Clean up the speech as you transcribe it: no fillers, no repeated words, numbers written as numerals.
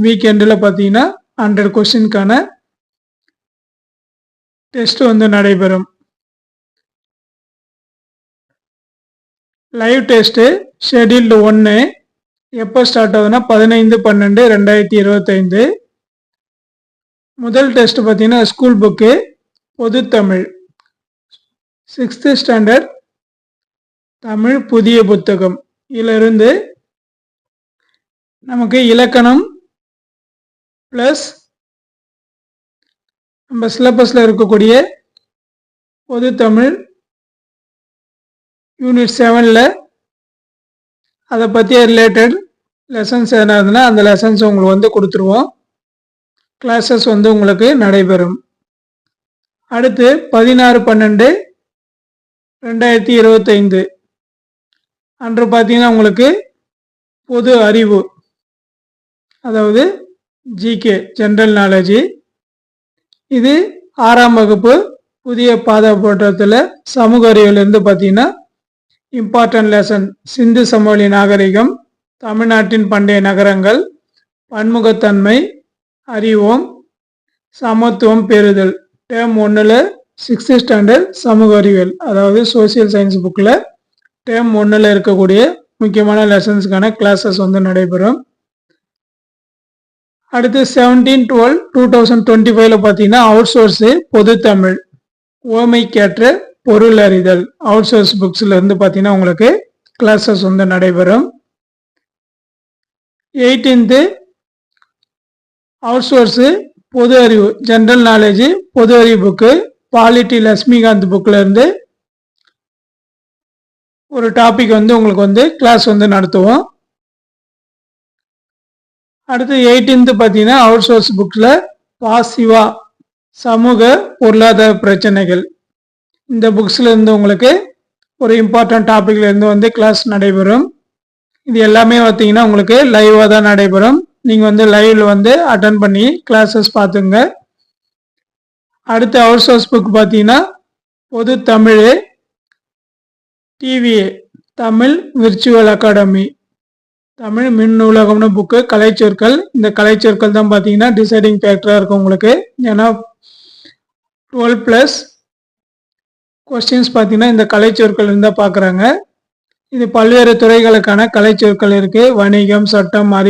வீக்கெண்டில் பார்த்தீங்கன்னா 100 கொஸ்டினுக்கான டெஸ்ட் வந்து நடைபெறும். லைவ் டெஸ்ட்டு ஷெட்யூல்டு 1 எப்போ ஸ்டார்ட் ஆகுதுன்னா 15/12/2025. முதல் டெஸ்ட் பார்த்தீங்கன்னா ஸ்கூல் புக்கு பொது தமிழ் 6th ஸ்டாண்டர்ட் தமிழ் புதிய புத்தகம் இதிலிருந்து நமக்கு இலக்கணம் ப்ளஸ் நம்ம சிலபஸில் இருக்கக்கூடிய பொது தமிழ் யூனிட் 7ல் அதை பற்றிய ரிலேட்டட் லெசன்ஸ் எதனா இருந்ததுன்னா அந்த லெசன்ஸ் உங்களுக்கு வந்து கொடுத்துருவோம். கிளாஸஸ் வந்து உங்களுக்கு நடைபெறும். அடுத்து 16/12/2025 அன்று பார்த்தீங்கன்னா உங்களுக்கு பொது அறிவு, அதாவது ஜிகே ஜென்ரல் நாலேஜ். இது 6ஆம் வகுப்பு புதிய பாடப்புத்தகத்தில் சமூக அறிவிலிருந்து பார்த்தீங்கன்னா இம்பார்ட்டன்ட் லெசன் சிந்து சமவெளி நாகரிகம், தமிழ்நாட்டின் பண்டைய நகரங்கள், பன்முகத்தன்மை, அறிவோம், சமத்துவம் பெறுதல் டேர்ம் 1ல் 6th ஸ்டாண்டர்ட் சமூக அறிவியல், அதாவது சோசியல் சயின்ஸ் புக்கில் டேர்ம் 1ல் இருக்கக்கூடிய முக்கியமான லெசன்ஸுக்கான கிளாஸஸ் வந்து நடைபெறும். அடுத்து 17/12/2025 பார்த்தீங்கன்னா அவுட் சோர்ஸு பொது தமிழ் ஓமைக்கேற்ற பொருள் அறிதல் அவுட் சோர்ஸ் புக்ஸில் இருந்து பார்த்தீங்கன்னா உங்களுக்கு கிளாஸஸ் வந்து நடைபெறும். 18th அவுட் சோர்ஸு பொது அறிவு ஜென்ரல் நாலேஜ் பொது அறிவு புக்கு பாலிட்டி லட்சுமிகாந்த் புக்கில் இருந்து ஒரு டாபிக் வந்து உங்களுக்கு வந்து கிளாஸ் வந்து நடத்துவோம். அடுத்து 18th பார்த்தீங்கன்னா அவுட் சோர்ஸ் புக்கில் பாசிவா சமூக பொருளாதார பிரச்சனைகள் இந்த புக்ஸில் இருந்து உங்களுக்கு ஒரு இம்பார்ட்டன்ட் டாபிக்ல இருந்து வந்து கிளாஸ் நடைபெறும். இது எல்லாமே பார்த்தீங்கன்னா உங்களுக்கு லைவாக தான் நடைபெறும். நீங்கள் வந்து லைவ்ல வந்து அட்டன் பண்ணி கிளாஸஸ் பார்த்துங்க. அடுத்து அவுட் சோர்ஸ் புக் பார்த்தீங்கன்னா பொது Tamil TVA Tamil virtual academy Tamil மின் நூலகம்னு புக்கு கலைச்சொற்கள். இந்த கலைச்சொற்கள் தான் பார்த்தீங்கன்னா டிசைடிங் ஃபேக்டராக இருக்கும் உங்களுக்கு. ஏன்னா 12+ கொஸ்டின்ஸ் பார்த்தீங்கன்னா இந்த கலைச்சொற்கள் இருந்தால் பார்க்குறாங்க. இது பல்வேறு துறைகளுக்கான கலைச்சொற்கள் இருக்குது. வணிகம், சட்டம், அறிவு